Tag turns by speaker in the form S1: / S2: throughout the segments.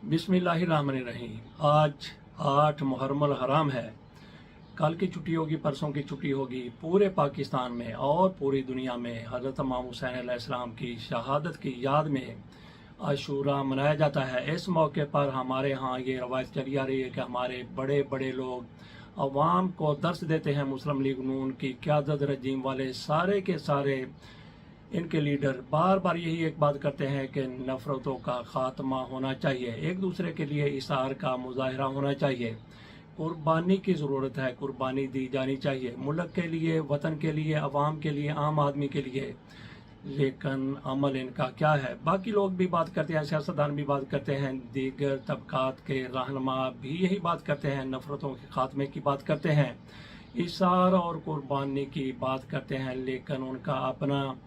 S1: बिस्मिल्लाहिर्रहमानिर्रहीम। आज 8 मुहर्रम हराम है। कल की छुट्टी होगी, परसों की छुट्टी होगी। पूरे पाकिस्तान में और पूरी दुनिया में हज़रत इमाम हुसैन अलैहिस्सलाम की शहादत की याद में आशूरा मनाया जाता है। इस मौके पर हमारे यहाँ ये रवायत चली आ रही है कि हमारे बड़े बड़े लोग अवाम को दर्स देते हैं। मुस्लिम लीग नून की क़यादत रजीम वाले सारे के सारे इनके लीडर बार बार यही एक बात करते हैं कि नफ़रतों का ख़ात्मा होना चाहिए, एक दूसरे के लिए इसार का मुजाहरा होना चाहिए, कुर्बानी की ज़रूरत है, कुर्बानी दी जानी चाहिए मुल्क के लिए, वतन के लिए, अवाम के लिए, आम आदमी के लिए। लेकिन अमल इनका क्या है? बाकी लोग भी बात करते हैं, सियासतदान भी बात करते हैं, दीगर तबकात के रहनुमा भी यही बात करते हैं, नफ़रतों के ख़ात्मे की बात करते हैं, इसार और कुर्बानी की बात करते हैं। लेकिन उनका अपना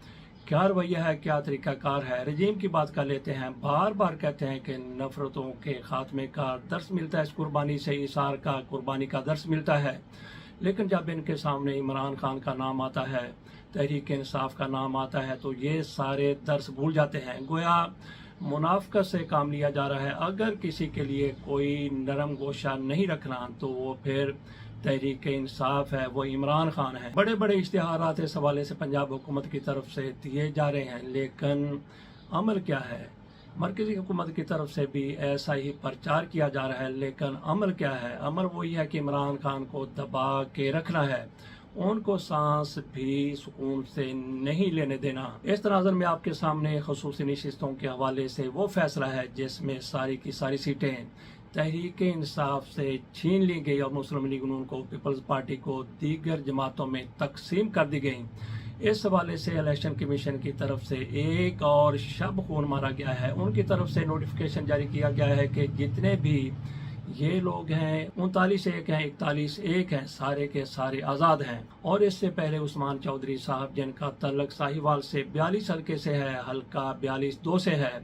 S1: क्या रवैया है, क्या तरीक़ाकार है? रजीम की बात कर लेते हैं। बार बार कहते हैं कि नफ़रतों के ख़ात्मे का दर्स मिलता है इस कुर्बानी से, इसार का, कुर्बानी का दर्स मिलता है। लेकिन जब इनके सामने इमरान खान का नाम आता है, तहरीक इंसाफ का नाम आता है, तो ये सारे दर्स भूल जाते हैं। गोया मुनाफ़क़त से काम लिया जा रहा है। अगर किसी के लिए कोई नरम गोशा नहीं रखना तो वो फिर तहरीक इंसाफ है, वो इमरान खान है। बड़े बड़े इश्तिहारात इस हवाले से पंजाब हुकूमत की तरफ से दिए जा रहे हैं, लेकिन अमल क्या है? मरकज़ी हुकूमत की तरफ से भी ऐसा ही प्रचार किया जा रहा है, लेकिन अमल क्या है? अमल वही है कि इमरान खान को दबा के रखना है, उनको सांस भी सुकून से नहीं लेने देना। इस तनाज़ुर में आपके सामने ख़ुसूसी नशिस्तों के हवाले से वो फैसला है जिसमें सारी की सारी सीटें तहरीक इंसाफ से छीन ली गई और मुस्लिम लीग नून को, पीपल्स पार्टी को दीगर जमातों में तकसीम कर दी गई। इस हवाले से इलेक्शन कमीशन की तरफ से एक और शब खून मारा गया है। उनकी तरफ से नोटिफिकेशन जारी किया गया है कि जितने भी ये लोग हैं 39 एक हैं, 41 एक हैं, सारे के सारे आज़ाद हैं। और इससे पहले उस्मान चौधरी साहब, जिनका तल्लक साहिवाल से 42 हल्के से है, हल्का 42-2 से है,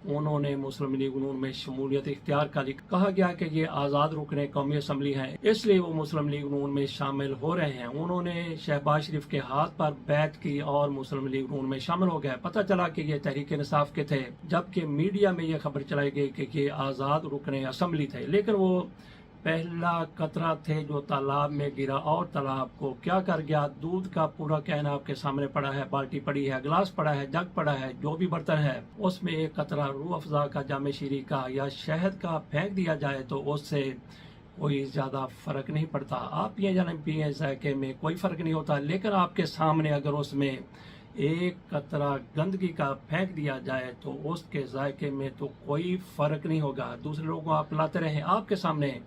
S1: उन्होंने मुस्लिम लीग नून में शमूलियत इख्तियार कर ली। कहा गया कि ये आज़ाद रुकने कौमी असम्बली हैं, इसलिए वो मुस्लिम लीग नून में शामिल हो रहे हैं। उन्होंने शहबाज शरीफ के हाथ पर बैत की और मुस्लिम लीग नून में शामिल हो गए। पता चला कि ये तहरीक इंसाफ के थे, जबकि मीडिया में ये खबर चलाई गई कि ये आज़ाद रुकने असम्बली थे। लेकिन वो पहला कतरा थे जो तालाब में गिरा और तालाब को क्या कर गया। दूध का पूरा कहना आपके सामने पड़ा है, बाल्टी पड़ी है, गिलास पड़ा है, जग पड़ा है, जो भी बर्तन है उसमें एक कतरा रूह अफ़ज़ा का, जामे शीरी का या शहद का फेंक दिया जाए तो उससे कोई ज़्यादा फ़र्क नहीं पड़ता। आप पिए या नहीं पिए, जायके में कोई फ़र्क नहीं होता। लेकिन आपके सामने अगर उसमें एक कतरा गंदगी का फेंक दिया जाए तो उसके जायके में तो कोई फ़र्क नहीं होगा। दूसरे लोगों को आप पिलाते रहें, आपके सामने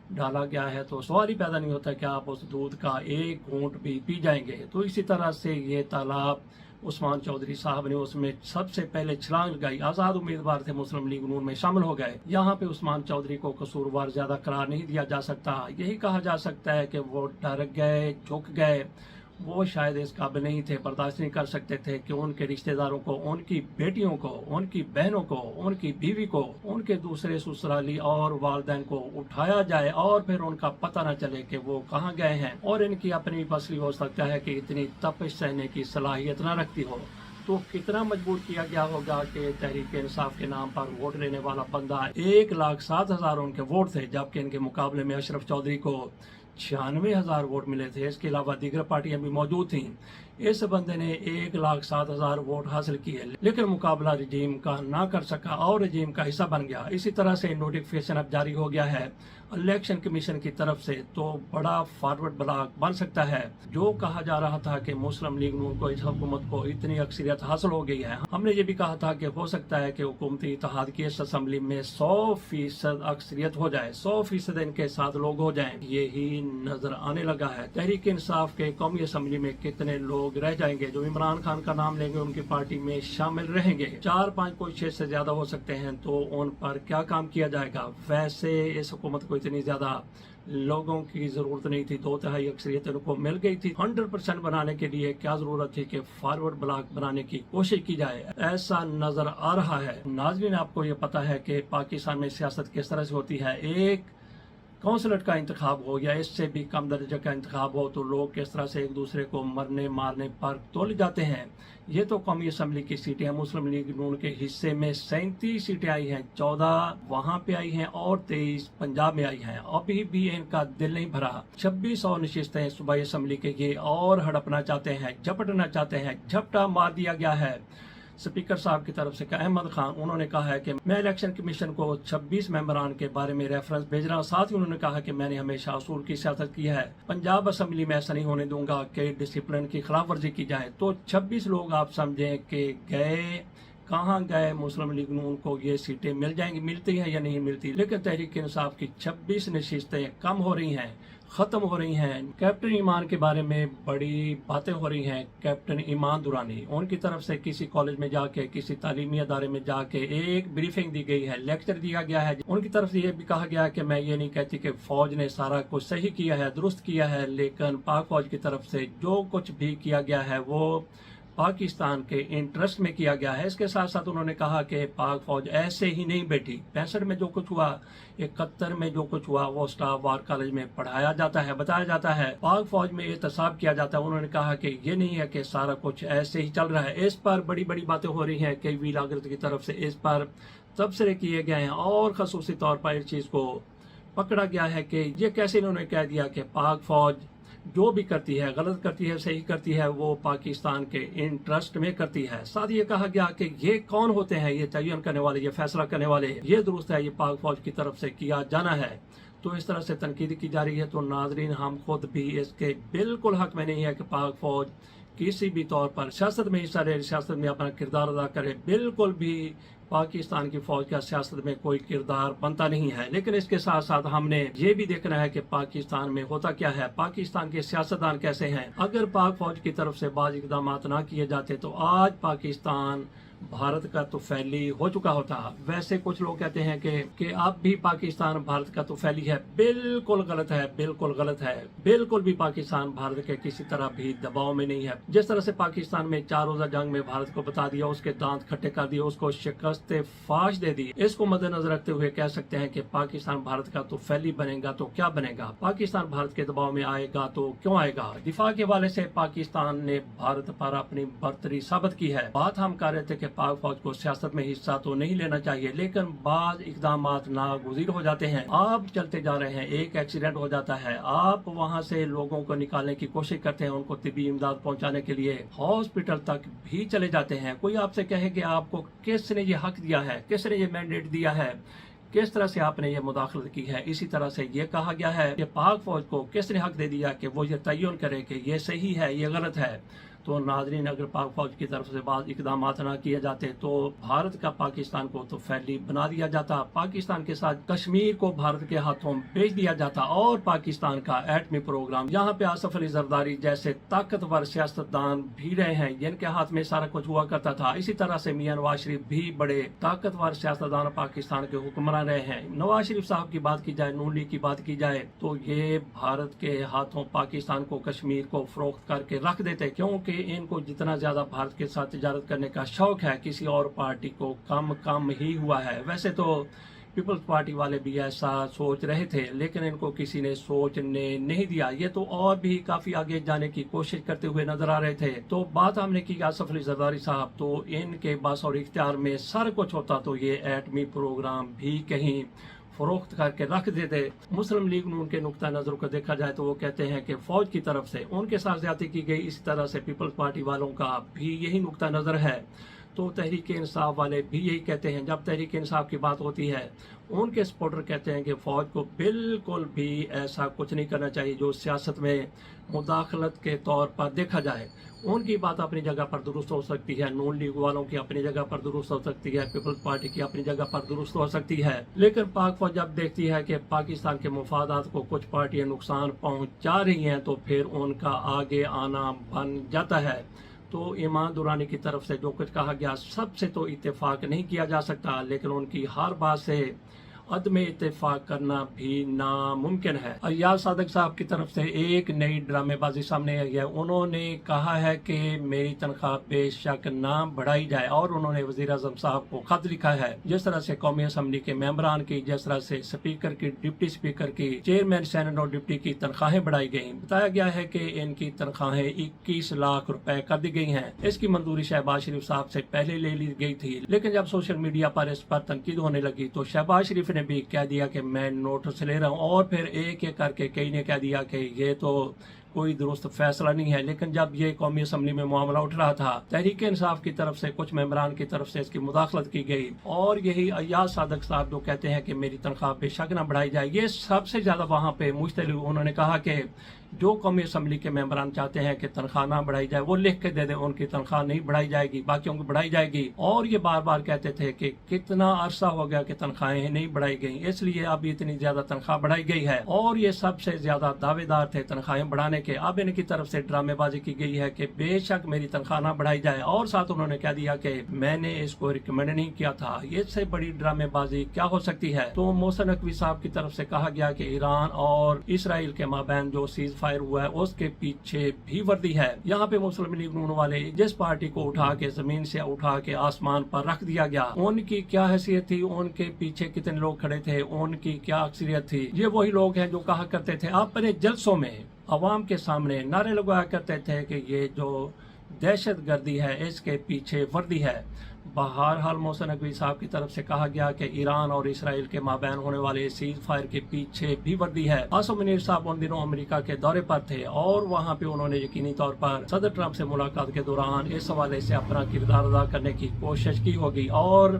S1: डाला गया है तो सवाल ही पैदा नहीं होता कि आप उस दूध का एक घूंट भी पी जाएंगे। तो इसी तरह से ये तालाब उस्मान चौधरी साहब ने उसमें सबसे पहले छलांग लगाई, आज़ाद उम्मीदवार थे, मुस्लिम लीग नून में शामिल हो गए। यहाँ पे उस्मान चौधरी को कसूरवार ज़्यादा करार नहीं दिया जा सकता। यही कहा जा सकता है कि वो डर गए, झुक गए, वो शायद इस काबिल नहीं थे, बर्दाश्त नहीं कर सकते थे कि उनके रिश्तेदारों को, उनकी बेटियों को, उनकी बहनों को, उनकी बीवी को, उनके दूसरे ससुराली और वालिदैन को उठाया जाए और फिर उनका पता न चले कि वो कहाँ गए हैं। और इनकी अपनी बसली हो सकता है कि इतनी तपिश सहने की सलाहियत न रखती हो। तो कितना मजबूर किया गया होगा कि तहरीक इंसाफ के नाम पर वोट लेने वाला बंदा 1,07,000 उनके वोट थे, जबकि इनके मुकाबले में अशरफ चौधरी को 96,000 वोट मिले थे। इसके अलावा दीगर पार्टियां भी मौजूद थीं। इस बंदे ने 1,07,000 वोट हासिल किए, लेकिन मुकाबला रजीम का ना कर सका और रजीम का हिस्सा बन गया। इसी तरह से नोटिफिकेशन अब जारी हो गया है इलेक्शन कमीशन की तरफ से, तो बड़ा फॉरवर्ड ब्लॉक बन सकता है। जो कहा जा रहा था कि मुस्लिम लीग नून को, इस हुकूमत को इतनी अक्सरियत हासिल हो गई है, हमने ये भी कहा था कि हो सकता है कि हुकूमती इत्तेहाद की इस असम्बली में 100% अक्सरियत हो जाए, 100% इनके साथ लोग हो जाएं। यही नजर आने लगा है। तहरीक इंसाफ के कौमी असम्बली में कितने लोग रह जाएंगे जो इमरान खान का नाम लेंगे, उनकी पार्टी में शामिल रहेंगे? 4-5, कोई 6 से ज्यादा हो सकते हैं। तो उन पर क्या काम किया जाएगा? वैसे इस हुकूमत को इतनी ज्यादा लोगों की जरूरत नहीं थी, 2/3 अक्सरियत उनको मिल गई थी। 100% बनाने के लिए क्या जरूरत थी कि फॉरवर्ड ब्लॉक बनाने की कोशिश की जाए? ऐसा नजर आ रहा है। नाज़रीन, आपको ये पता है कि पाकिस्तान में सियासत किस तरह से होती है। एक कौंसलर का इंतखाब हो या इससे भी कम दर्जे का इंतखाब हो तो लोग किस तरह से एक दूसरे को मरने मारने पर तुल जाते हैं। ये तो कौमी असम्बली की सीटें हैं। मुस्लिम लीग नून के हिस्से में 37 सीटें आई हैं, 14 वहां पे आई हैं और 23 पंजाब में आई हैं। अभी भी इनका दिल नहीं भरा। 2600 नशिस्तें सूबाई असम्बली के ये और हड़पना चाहते हैं, झपटना चाहते हैं। झपटा मार दिया गया है स्पीकर साहब की तरफ से अहमद खान। उन्होंने कहा है कि मैं इलेक्शन कमीशन को 26 मेंबरान के बारे में रेफरेंस भेज रहा हूँ। साथ ही उन्होंने कहा कि मैंने हमेशा असूल की सियासत की है, पंजाब असम्बली में ऐसा नहीं होने दूंगा कि डिसिप्लिन की खिलाफ वर्जी की जाए। तो 26 लोग आप समझें कि गए कहाँ गए। मुस्लिम लीग नून को ये सीटें मिल जाएंगी, मिलती हैं या नहीं मिलती, लेकिन तहरीक इंसाफ की 26 नशिस्तें कम हो रही हैं, खत्म हो रही हैं। कैप्टन ईमान के बारे में बड़ी बातें हो रही हैं। कैप्टन ईमान दुरानी, उनकी तरफ से किसी कॉलेज में जाके, किसी तालीमी अदारे में जाके एक ब्रीफिंग दी गई है, लेक्चर दिया गया है। उनकी तरफ से ये भी कहा गया है कि मैं ये नहीं कहती कि फौज ने सारा कुछ सही किया है, दुरुस्त किया है, लेकिन पाक फौज की तरफ से जो कुछ भी किया गया है वो पाकिस्तान के इंटरेस्ट में किया गया है। इसके साथ साथ उन्होंने कहा कि पाक फौज ऐसे ही नहीं बैठी। 65 में जो कुछ हुआ, 71 में जो कुछ हुआ, वो स्टाफ वार कॉलेज में पढ़ाया जाता है, बताया जाता है, पाक फौज में एहतसाब किया जाता है। उन्होंने कहा कि ये नहीं है कि सारा कुछ ऐसे ही चल रहा है। इस पर बड़ी बड़ी बातें हो रही हैं। कई वीलागत की तरफ से इस पर तबसरे किए गए हैं और खसूसी तौर पर इस चीज को पकड़ा गया है कि ये कैसे इन्होंने कह दिया कि पाक फौज जो भी करती है, गलत करती है, सही करती है, वो पाकिस्तान के इंटरेस्ट में करती है। साथ ये कहा गया कि ये कौन होते हैं, ये तयन करने वाले, ये फैसला करने वाले, ये दुरुस्त है, ये पाक फौज की तरफ से किया जाना है। तो इस तरह से तनकीद की जा रही है। तो नाजरीन, हम खुद भी इसके बिल्कुल हक में नहीं है कि पाक फौज किसी भी तौर पर सियासत में हिस्सा ले, सियासत में अपना किरदार अदा करे। बिल्कुल भी पाकिस्तान की फौज का सियासत में कोई किरदार बनता नहीं है। लेकिन इसके साथ साथ हमने ये भी देखना है कि पाकिस्तान में होता क्या है, पाकिस्तान के सियासतदान कैसे हैं। अगर पाक फौज की तरफ से बाज़ इक़दाम ना किए जाते तो आज पाकिस्तान भारत का तो फैली हो चुका होता। वैसे कुछ लोग कहते हैं कि अब भी पाकिस्तान भारत का तो फैली है। बिल्कुल गलत है, बिल्कुल गलत है। बिल्कुल भी पाकिस्तान भारत के किसी तरह भी दबाव में नहीं है। जिस तरह से पाकिस्तान में 4 रोजा जंग में भारत को बता दिया, उसके दांत खट्टे कर दिए, उसको शिकस्त फाश दे दी, इसको मद्देनजर रखते हुए कह सकते हैं कि पाकिस्तान भारत का तो फैली बनेगा तो क्या बनेगा। पाकिस्तान भारत के दबाव में आएगा तो क्यों आएगा। दिफा के हवाले से पाकिस्तान ने भारत पर अपनी बर्तरी साबित की है। बात हम कर रहे थे कि पाक फौज को सियासत में हिस्सा तो नहीं लेना चाहिए, लेकिन बाद इकदाम नागुज़ीर हो जाते हैं। आप चलते जा रहे हैं, एक एक्सीडेंट हो जाता है, आप वहां से लोगों को निकालने की कोशिश करते हैं, उनको तिब्बी इमदाद पहुंचाने के लिए हॉस्पिटल तक भी चले जाते हैं। कोई आपसे कहे कि आपको किसने ये हक दिया है, किसने ये मैंडेट दिया है, किस तरह से आपने ये मुदाखलत की है। इसी तरह से ये कहा गया है कि पाक फौज को किसने हक दे दिया कि वो ये तयन करे कि ये सही है, ये गलत है। तो नाजरीन, अगर पाक फौज की तरफ से बाद इकदाम ना किए जाते तो भारत का पाकिस्तान को तो फैली बना दिया जाता, पाकिस्तान के साथ कश्मीर को भारत के हाथों बेच दिया जाता और पाकिस्तान का एटमी प्रोग्राम, यहाँ पे आसिफ अली जरदारी जैसे ताकतवर सियासतदान भी रहे हैं जिनके हाथ में सारा कुछ हुआ करता था। इसी तरह से मियां नवाज शरीफ भी बड़े ताकतवर सियासतदान पाकिस्तान के हुक्मरान रहे हैं। नवाज शरीफ साहब की बात की जाए, नून लीग की बात की जाए, तो ये भारत के हाथों पाकिस्तान को, कश्मीर को फरोख्त करके रख देते, क्योंकि इनको जितना ज्यादा भारत के साथ तिजारत करने का शौक है, किसी और पार्टी को कम ही हुआ है। वैसे तो पीपल्स पार्टी वाले भी ऐसा सोच रहे थे, लेकिन इनको किसी ने सोचने नहीं दिया। ये तो और भी काफी आगे जाने की कोशिश करते हुए नजर आ रहे थे। तो बात हमने की आसिफ अली जरदारी साहब, तो इनके बस और इख्तियार में सारा कुछ होता तो ये एटमी प्रोग्राम भी कहीं फरोख्त करके रख देते। मुस्लिम लीग नून के नुक्ता नजर को देखा जाए तो वो कहते हैं कि फौज की तरफ से उनके साथ ज्यादती की गई। इसी तरह से पीपल्स पार्टी वालों का भी यही नुक्ता नजर है। तो तहरीक इंसाफ वाले भी यही कहते हैं। जब तहरीक इंसाफ की बात होती है, उनके सपोर्टर कहते हैं कि फौज को बिल्कुल भी ऐसा कुछ नहीं करना चाहिए जो सियासत में मुदाखलत के तौर पर देखा जाए। उनकी बात अपनी जगह पर दुरुस्त हो सकती है, नून लीग वालों की अपनी जगह पर दुरुस्त हो सकती है, पीपल्स पार्टी की अपनी जगह पर दुरुस्त हो सकती है। लेकिन पाक फौज जब देखती है कि पाकिस्तान के मुफादात को कुछ पार्टियां नुकसान पहुंचा रही हैं, तो फिर उनका आगे आना बन जाता है। तो ईमान दुरानी की तरफ से जो कुछ कहा गया, सबसे तो इत्तेफाक नहीं किया जा सकता, लेकिन उनकी हर बात से عدم اتفاق کرنا بھی ناممکن ہے۔ ایاز صادق صاحب کی طرف سے ایک نئی ڈرامے بازی سامنے آئی ہے۔ انہوں نے کہا ہے کہ میری تنخواہ بے شک نہ بڑھائی جائے، اور انہوں نے وزیر اعظم صاحب کو خط لکھا ہے۔ جس طرح سے قومی اسمبلی کے ممبران کی، جس طرح سے اسپیکر کی، ڈپٹی اسپیکر کی، چیئرمین سینٹ اور ڈپٹی کی تنخواہیں بڑھائی گئیں۔ بتایا گیا ہے کہ ان کی تنخواہیں 21 لاکھ روپے کر دی گئی ہیں۔ اس کی منظوری شہباز شریف صاحب سے پہلے لے لی گئی تھی، لیکن جب سوشل میڈیا پر اس پر تنقید ہونے لگی تو شہباز شریف نے بھی کہہ دیا کہ میں نوٹس لے رہا ہوں، اور پھر ایک ایک کر کے کئی نے کہہ دیا کہ یہ تو کوئی درست فیصلہ نہیں ہے۔ لیکن جب یہ قومی اسمبلی میں معاملہ اٹھ رہا تھا، تحریک انصاف کی طرف سے کچھ ممبران کی طرف سے اس کی مداخلت کی گئی، اور یہی ایاز صادق صاحب جو کہتے ہیں کہ میری تنخواہ بے شک نہ بڑھائی جائے، یہ سب سے زیادہ وہاں پہ مشتعل ہوئے۔ انہوں نے کہا کہ جو قومی اسمبلی کے ممبران چاہتے ہیں کہ تنخواہ نہ بڑھائی جائے، وہ لکھ کے دے دیں، ان کی تنخواہ نہیں بڑھائی جائے گی، باقیوں کی بڑھائی جائے گی۔ اور یہ بار بار کہتے تھے کہ کتنا عرصہ ہو گیا کہ تنخواہیں نہیں بڑھائی گئیں، اس لیے اب اتنی زیادہ تنخواہ بڑھائی گئی ہے، اور یہ سب سے زیادہ دعوے دار تھے تنخواہیں بڑھانے کے۔ اب ان کی طرف سے ڈرامے بازی کی گئی ہے کہ بے شک میری تنخواہ نہ بڑھائی جائے، اور ساتھ انہوں نے کہہ دیا کہ میں نے اس کو ریکمینڈ نہیں کیا تھا۔ اس سے بڑی ڈرامے بازی کیا ہو سکتی ہے؟ تو محسن نقوی صاحب کی طرف سے کہا گیا کہ ایران اور اسرائیل کے مابین جو سیز فائر ہوا ہے اس کے پیچھے بھی وردی ہے۔ یہاں پہ مسلم لیگ نون والے جس پارٹی کو اٹھا کے زمین سے اٹھا کے آسمان پر رکھ دیا گیا، ان کی کیا حیثیت تھی، ان کے پیچھے کتنے لوگ کھڑے تھے، ان کی کیا اکثریت تھی؟ یہ وہی لوگ ہیں جو کہا کرتے تھے اپنے جلسوں میں عوام کے سامنے نعرے لگایا کرتے تھے کہ یہ جو دہشت گردی ہے اس کے پیچھے وردی ہے۔ بہرحال محسن نقوی صاحب کی طرف سے کہا گیا کہ ایران اور اسرائیل کے مابین ہونے والے سیز فائر کے پیچھے بھی وردی ہے۔ عاصم منیر صاحب ان دنوں امریکہ کے دورے پر تھے، اور وہاں پہ انہوں نے یقینی طور پر صدر ٹرمپ سے ملاقات کے دوران اس حوالے سے اپنا کردار ادا کرنے کی کوشش کی ہوگی، اور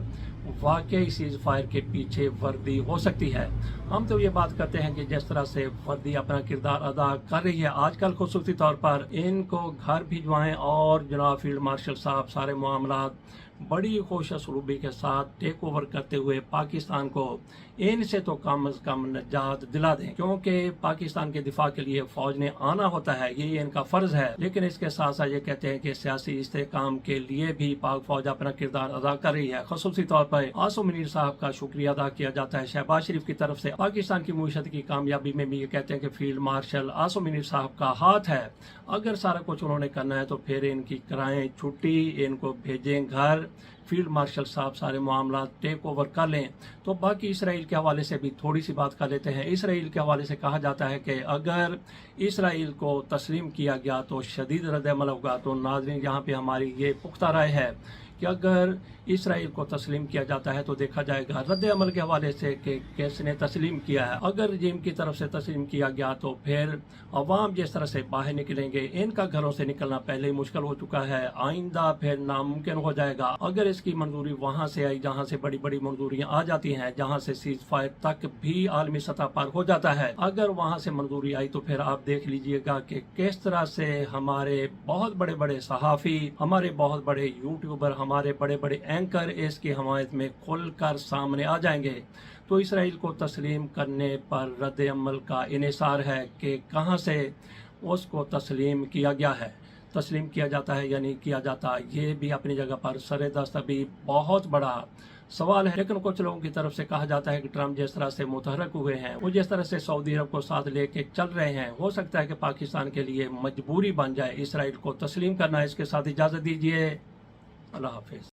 S1: واقعی سیز فائر کے پیچھے وردی ہو سکتی ہے۔ ہم تو یہ بات کرتے ہیں کہ جس طرح سے وردی اپنا کردار ادا کر رہی ہے آج کل، خصوصی طور پر ان کو گھر بھجوائیں، اور جناب فیلڈ مارشل صاحب سارے معاملات بڑی خوش اسلوبی کے ساتھ ٹیک اوور کرتے ہوئے پاکستان کو ان سے تو کم از کم نجات دلا دیں، کیونکہ پاکستان کے دفاع کے لیے فوج نے آنا ہوتا ہے، یہ ان کا فرض ہے۔ لیکن اس کے ساتھ ساتھ یہ کہتے ہیں کہ سیاسی استحکام کے لیے بھی پاک فوج اپنا کردار ادا کر رہی ہے۔ خصوصی طور پر عاصم منیر صاحب کا شکریہ ادا کیا جاتا ہے شہباز شریف کی طرف سے۔ پاکستان کی معیشت کی کامیابی میں بھی یہ کہتے ہیں کہ فیلڈ مارشل عاصم منیر صاحب کا ہاتھ ہے۔ اگر سارا کچھ انہوں نے کرنا ہے تو پھر ان کی کرائیں چھٹی، ان کو بھیجیں گھر، فیلڈ مارشل صاحب سارے معاملات ٹیک اوور کر لیں۔ تو باقی اسرائیل کے حوالے سے بھی تھوڑی سی بات کر لیتے ہیں۔ اسرائیل کے حوالے سے کہا جاتا ہے کہ اگر اسرائیل کو تسلیم کیا گیا تو شدید رد عمل ہوگا۔ تو ناظرین، یہاں پہ ہماری یہ پختہ رائے ہے کہ اگر اسرائیل کو تسلیم کیا جاتا ہے تو دیکھا جائے گا رد عمل کے حوالے سے کہ کس نے تسلیم کیا ہے۔ اگر رجیم کی طرف سے تسلیم کیا گیا تو پھر عوام جس طرح سے باہر نکلیں گے، ان کا گھروں سے نکلنا پہلے ہی مشکل ہو چکا ہے، آئندہ پھر ناممکن ہو جائے گا۔ اگر اس کی منظوری وہاں سے آئی جہاں سے بڑی بڑی منظوریاں آ جاتی ہیں، جہاں سے سیز فائر تک بھی عالمی سطح پر ہو جاتا ہے، اگر وہاں سے منظوری آئی تو پھر آپ دیکھ لیجئے گا کہ کس طرح سے ہمارے بہت بڑے بڑے صحافی، ہمارے بہت بڑے یوٹیوبر، ہمارے بڑے بڑے اینکر اس کی حمایت میں کھل کر سامنے آ جائیں گے۔ تو اسرائیل کو تسلیم کرنے پر رد عمل کا انحصار ہے کہ کہاں سے اس کو تسلیم کیا گیا ہے، تسلیم کیا جاتا ہے یا نہیں کیا جاتا۔ یہ بھی اپنی جگہ پر سر دست ابھی بہت بڑا سوال ہے۔ لیکن کچھ لوگوں کی طرف سے کہا جاتا ہے کہ ٹرمپ جس طرح سے متحرک ہوئے ہیں، وہ جس طرح سے سعودی عرب کو ساتھ لے کے چل رہے ہیں، ہو سکتا ہے کہ پاکستان کے لیے مجبوری بن جائے اسرائیل کو تسلیم کرنا۔ اس کے ساتھ اجازت دیجیے، اللہ حافظ۔